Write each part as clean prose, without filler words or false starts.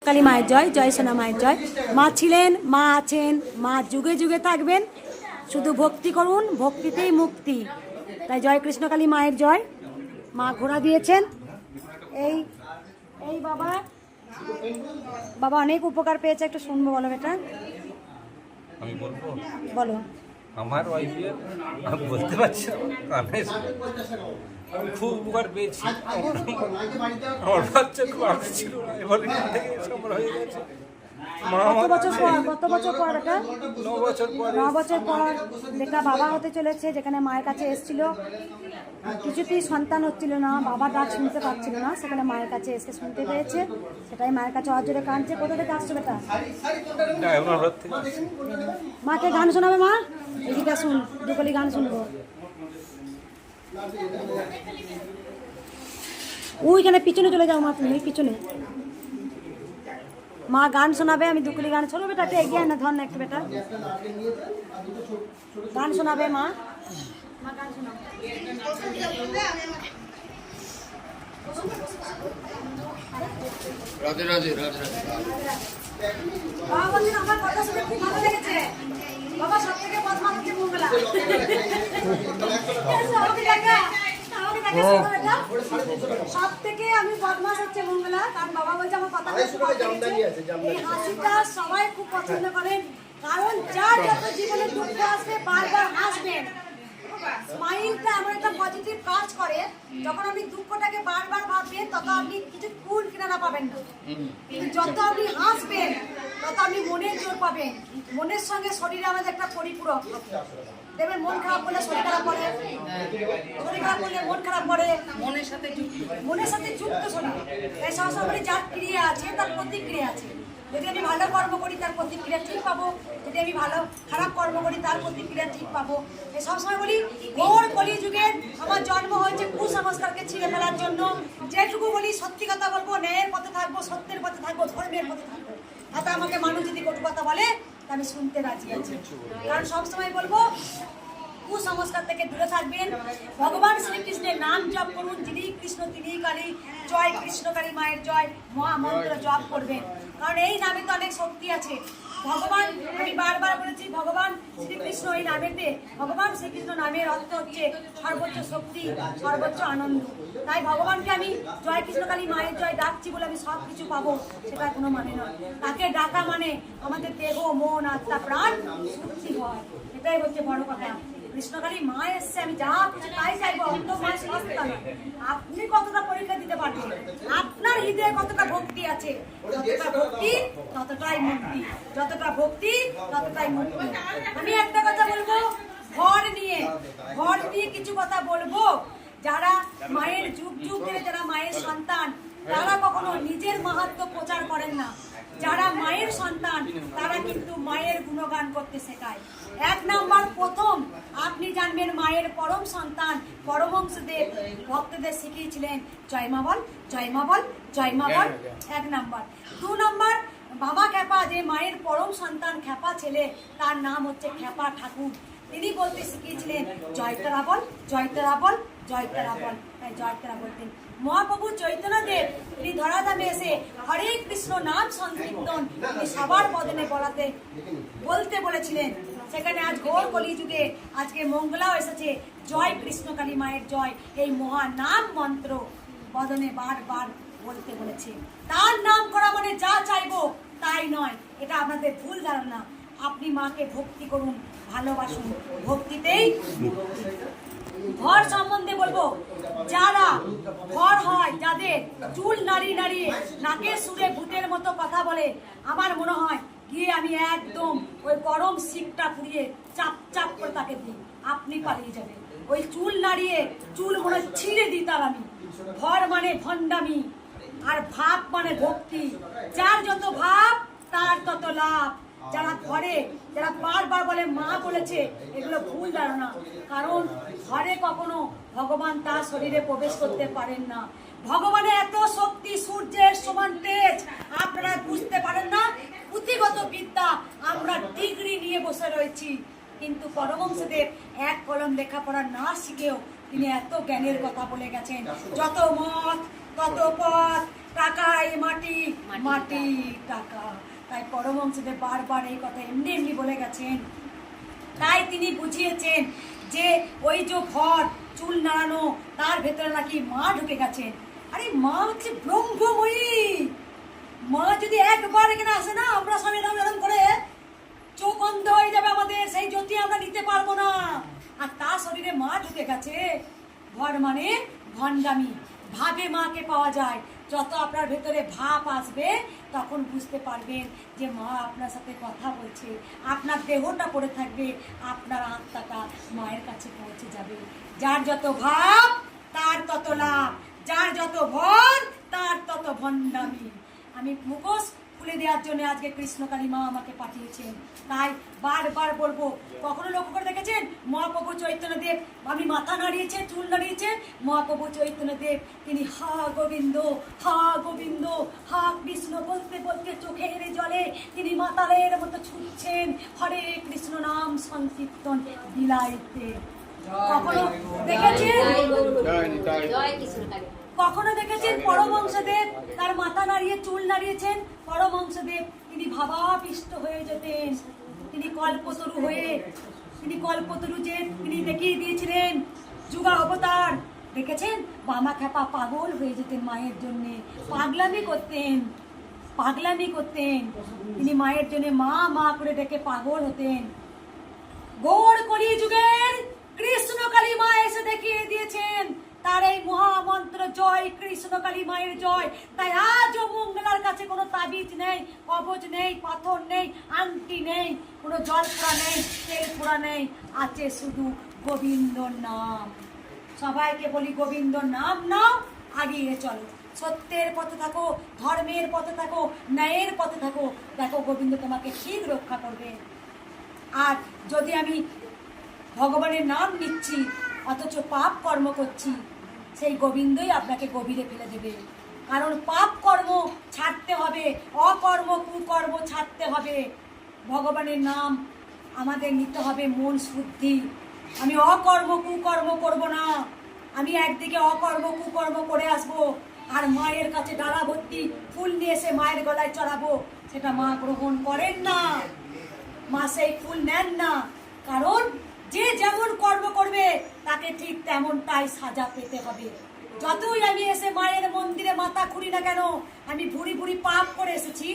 কালী মায়ের জয়, জয় সোনা মায়ের জয়। মা ছিলেন, মা আছেন, মা যুগে যুগে থাকবেন। শুধু ভক্তি করুন, ভক্তিতেই মুক্তি। তাই জয় কৃষ্ণকালী মায়ের জয়। মা ঘোড়া দিয়েছেন। এই এই বাবা বাবা অনেক উপকার পেয়েছে, একটু শুনবো, বলো বেটা। আমি বলবো, বলো। আমার ওয়াইফের আমি বলতে পারছি না, আমি খুব উপকার পেয়েছি। আমার বাচ্চা খুব আগে ছিল না, এবার এখান থেকে সফল হয়ে গেছে। কত বছর পর বেটা? 9 বছর পরে। 9 বছর পর বেটা বাবা হতে চলেছে। যেখানে মায়ের কাছে এসেছিল, কিছুতেই সন্তান হচ্ছিল না, বাবা ডাক শুনতে পাচ্ছিল না, সেখানে মায়ের কাছে এসে শুনতে পেয়েছে। সেটাই মায়ের কাছে অজরে কাঁদছে। কোথা থেকে আসছো বেটা? মাকে গান শোনাবে মা? এদিকে শুন, দুকলি গান শুনবো। ওইখানে পিছনে চলে যাও মা, তুমি পিছনে। মা গান শোনাবে, আমি দুকলি গান। চলো বেটা, একটু এগিয়ে না, ধর না একটু বেটা। গান শোনাবে মা। মা গান শোনাবে। রাধে রাধে রাধে রাধে। বাবা বলছেন আমার কথা শুনে খুব ভালো লেগেছে। বাবা সব থেকে বদমাশ হচ্ছে মঙ্গলা। সব থেকে আমি বদমাশ হচ্ছে মঙ্গলা, কারণ বাবা বলছে আমার কথা এই হাসিটা সবাই খুব পছন্দ করেন। কারণ যার যত জীবনে দুঃখ আসবে বারবার হাসবেন। স্মাইলটা এমন একটা পজিটিভ কাজ করে, যখন আপনি দুঃখটাকে বারবার ভাববেন তত আপনি কিছু কুল কিনারা পাবেন না। কিন্তু যত আপনি হাসবেন তত আপনি মনের জোর পাবেন। মনের সঙ্গে শরীরে আমাদের একটা পরিপূরক। দেখবেন মন খারাপ করলে শরীর খারাপ করে, শরীর খারাপ করলে মন খারাপ করে, মনের সাথে যুক্ত শরীর। তাই সবসময় যার ক্রিয়া আছে তার প্রতিক্রিয়া আছে। যদি আমি ভালো কর্ম করি তার প্রতিক্রিয়া ঠিক পাবো, যদি আমি ভালো খারাপ কর্ম করি তার প্রতিক্রিয়া ঠিক পাবো। সবসময় বলি ঘোর কলিযুগে আমার জন্ম হয়েছে কুসংস্কারকে ছিঁড়ে ফেলার জন্য। যেটুকু বলি সত্যি কথা বলবো, ন্যায়ের পথে থাকবো, সত্যের পথে থাকবো, ধর্মের পথে থাকবো। তাতে আমাকে মানুষ যদি কটু কথা বলে আমি শুনতে রাজি আছি। কারণ সবসময় বলবো কুসংস্কার থেকে দূরে থাকবেন। ভগবান শ্রীকৃষ্ণের নাম জপ করুন, যিনি কৃষ্ণ তিনি কালী। জয় কৃষ্ণকালী মায়ের জয় মহামন্ত্র জপ করবেন, কারণ এই নামে তো অনেক শক্তি আছে। ভগবান, আমি বারবার বলেছি, ভগবান শ্রীকৃষ্ণ এই নামেতে, ভগবান শ্রীকৃষ্ণ নামের অর্থ হচ্ছে সর্বোচ্চ শক্তি, সর্বোচ্চ আনন্দ। তাই ভগবানকে আমি জয় কৃষ্ণকালী মায়ের জয় ডাকছি বলে আমি সব কিছু পাবো, সেটা কোনো মানে নয়। তাকে ডাকা মানে আমাদের দেহ মন আত্মা প্রাণ শুদ্ধি হয়, এটাই হচ্ছে বড় কথা। কৃষ্ণকালী মা এসছে, আমি যা কিছু তাই চাইবো, অন্ত মায়ের সস্তা নয়। আপনি কতটা পরীক্ষা দিতে পারবেন, আপনার হৃদয়ে কতটা ভক্তি আছে। যতটা ভক্তি ততটাই মুক্তি, যতটা ভক্তি ততটাই মুক্তি। আমি একটা কথা বলবো, ঘর নিয়ে কিছু কথা বলবো। যারা মায়ের যুগ যুগ ধরে যারা মায়ের সন্তান, তারা কখনো নিজের মাহাত্ম্য প্রচার করেন না। যারা মায়ের সন্তান তারা কিন্তু মায়ের গুণগান করতে শেখায়। 1 নাম্বার, প্রথম আপনি জানবেন মায়ের পরম সন্তান পরমহংসদেব ভক্তদের শিখিয়েছিলেন জয় মা বল, জয় মা বল, জয় মা বল। 1 নাম্বার। 2 নাম্বার, বাবা খ্যাপা, যে মায়ের পরম সন্তান খ্যাপা ছেলে, তার নাম হচ্ছে খ্যাপা ঠাকুর। তিনি বলতে শিখিয়েছিলেন জয় তারা বল, জয় তারা বল, জয় তারা বল। তাই জয় তারা বলতেন। মহাপ্রভু চৈতন্যদেব তিনি ধরাধামে এসে হরে কৃষ্ণ নাম সংকীর্তন তিনি সবার বদনে বলতে বলেছিলেন। সেখানে আজ ঘোর কলিযুগে আজকে মঙ্গলাও এসেছে জয় কৃষ্ণকালী মায়ের জয়, এই মহা নাম মন্ত্র বদনে বারবার বলতে বলেছে। তার নাম করা মানে যা চাইবো তাই নয়, এটা আপনাদের ভুল ধারণা। আপনি মাকে ভক্তি করুন, ভালোবাসুন, ভক্তিতেই মুক্তি। ঘর সম্বন্ধে বলবো, যারা ঘর হয়, যাদের চুল নাড়িয়ে নাড়িয়ে নাকের সুরে ভূতের মতো কথা বলে, আমার মনে হয় গিয়ে আমি একদম ওই গরম শিকটা পুড়িয়ে চাপ চাপ করে তাকে দিই, আপনি পালিয়ে যাবেন। ওই চুল নাড়িয়ে চুল মনে ছিঁড়ে দিই তার আমি। ঘর মানে ভণ্ডামি, আর ভাব মানে ভক্তি। যার যত ভাব তার তত লাভ। যারা ঘরে যারা বারবার বলে মা বলেছে, এগুলো ভুল ধারণা। কারণ ঘরে কখনো ভগবান তার শরীরে প্রবেশ করতে পারেন না। ভগবানের এত শক্তি, সূর্যের সমান তেজ, আপনারা বুঝতে পারেন না। পুঁথিগত বিদ্যা আমরা ডিগ্রি নিয়ে বসে রয়েছি, কিন্তু পরমহংসদেব 1 কলম লেখাপড়া না শিখেও তিনি এত জ্ঞানের কথা বলে গেছেন। যত মত তত পথ, টাকাই মাটি, মাটি টাকা। তাই পরমহংসদেব বারবার এই কথা এমনি এমনি বলে গেছেন। তাই তিনি বুঝিয়েছেন যে ওই যে ঘর চুল নাড়ানো তার ভেতরে নাকি মা ঢুকে গেছেন। আরে মা হচ্ছে ব্রহ্মময়ী। মা যদি একবার এখানে আসে না, আমরা সব এরম এরম করে চোখ অন্ধ হয়ে যাবে আমাদের, সেই জ্যোতি আমরা নিতে পারবো না। আর তার শরীরে মা ঢুকে গেছে। ঘর মানে ভণ্ডামি, ভাবে মাকে পাওয়া যায়। যত আপনার ভেতরে ভাব আসবে তখন বুঝতে পারবেন যে মা আপনার সাথে কথা বলছে। আপনার দেহটা পড়ে থাকবে, আপনার আত্মাটা মায়ের কাছে পৌঁছে যাবে। যার যত ভাব তার তত লাভ, যার যত ভর তার তত ভণ্ডামি। আমি মুখোশ খুলে দেওয়ার জন্য আজকে কৃষ্ণকালী মা আমাকে পাঠিয়েছেন। তাই বারবার বলবো, কখনো লক্ষ্য করে দেখেছেন মহাপ্রভু চৈতন্যদেব আমি মাথা নাড়িয়েছে, চুল নাড়িয়েছে, মহাপ্রভু চৈতন্যদেব তিনি হা গোবিন্দ, হা গোবিন্দ, হা কৃষ্ণ বলতে বলতে চোখের জলে তিনি মাতালের মতো ছুটছেন হরে কৃষ্ণ নাম সংকীর্তন বিলাইতে। কখনো দেখেছেন, কখনো দেখেছেন পরমহংসদেব তার মাথা নাড়িয়ে চুল নাড়িয়েছেন? পরমহংসদেব তিনি ভাবাবিষ্ট হয়ে যেতেন। তিনি কল্পতরু হয়ে, তিনি কল্পতরু যে তিনি দেখিয়ে দিয়েছিলেন যুগা অবতার, দেখেছেন? বামা খ্যাপা পাগল হয়ে যেতেন মায়ের জন্য, পাগলামি করতেন, পাগলামি করতেন। তিনি মায়ের জন্য মা মা করে ডেকে পাগল হতেন। গৌড় কলি যুগের কৃষ্ণকালী মা এসে দেখিয়ে দিয়েছেন তার এই মহামন্ত্র জয়, কৃষ্ণকালী মায়ের জয়। তাই আজও মঙ্গলার কাছে কোনো তাবিজ নেই, কবচ নেই, পাথর নেই, আংটি নেই, কোনো জল ফোড়া নেই, তেল ফোড়া নেই, আছে শুধু গোবিন্দ নাম। সবাইকে বলি গোবিন্দ নাম নাও, আগিয়ে চলো, সত্যের পথে থাকো, ধর্মের পথে থাকো, ন্যায়ের পথে থাকো। দেখো গোবিন্দ তোমাকে ঠিক রক্ষা করবে। আর যদি আমি ভগবানের নাম নিচ্ছি অথচ পাপ কর্ম করছি, সেই গোবিন্দই আপনাকে গভীরে ফেলে দেবে। কারণ পাপ কর্ম ছাড়তে হবে, অকর্ম কুকর্ম ছাড়তে হবে। ভগবানের নাম আমাদের নিতে হবে মন শুদ্ধি। আমি অকর্ম কুকর্ম করব না, আমি একদিকে অকর্ম কুকর্ম করে আসবো আর মায়ের কাছে ডালা ভর্তি ফুল নিয়ে এসে মায়ের গলায় চড়াবো, সেটা মা গ্রহণ করেন না। মা সেই ফুল নেন না। কারণ যে যেমন কর্ম করবে তাকে ঠিক তেমনটাই সাজা পেতে হবে। যতই আমি এসে মায়ের মন্দিরে মাথা খুঁড়ি না কেন, আমি ভুড়ি ভুড়ি পাপ করে এসেছি,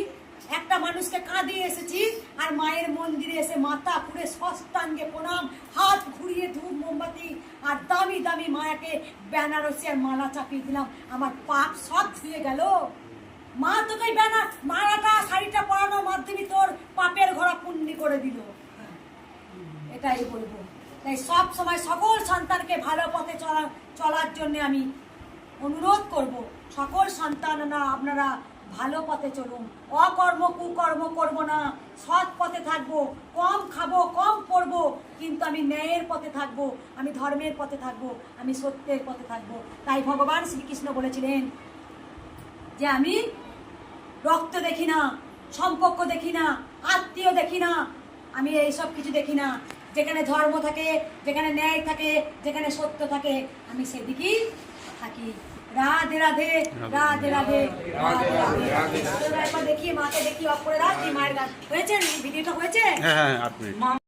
একটা মানুষকে কাঁদিয়ে এসেছি, আর মায়ের মন্দিরে এসে মাথা খুঁড়ে ষষ্ঠাঙ্গে প্রণাম, হাত ঘুরিয়ে ধূপ মোমবাতি আর দামি দামি মায়াকে বেনারসি আর মালা চাপিয়ে দিলাম, আমার পাপ সব ধুয়ে গেল। মা তোকে মালাটা শাড়িটা পরানোর মাধ্যমে তোর পাপের ঘোড়া পুণ্যি করে দিল। এটাই বলবো। তাই সব সময় সকল সন্তানকে ভালো পথে চলার জন্য আমি অনুরোধ করব, সকল সন্তানরা আপনারা ভালো পথে চলুন, অকর্ম কুকর্ম করব না, সৎ পথে থাকবো, কম খাবো, কম পড়বো, কিন্তু আমি ন্যায়ের পথে থাকবো, আমি ধর্মের পথে থাকবো, আমি সত্যের পথে থাকবো। তাই ভগবান শ্রীকৃষ্ণ বলেছিলেন যে আমি রক্ত দেখি না, সম্পর্ক দেখি না, আত্মীয় দেখি না, আমি এইসব কিছু দেখি না। যেখানে ধর্ম থাকে, যেখানে ন্যায় থাকে, যেখানে সত্য থাকে, আমি সেদিকেই থাকি। রাধে রাধে, রাধে রাধে, রাধে রাধে। একবার দেখি মাকে দেখি, অফ করে রাখি মায়ের গান। হয়েছে ভিডিওটা? হয়েছে? হ্যাঁ 8 মিনিট।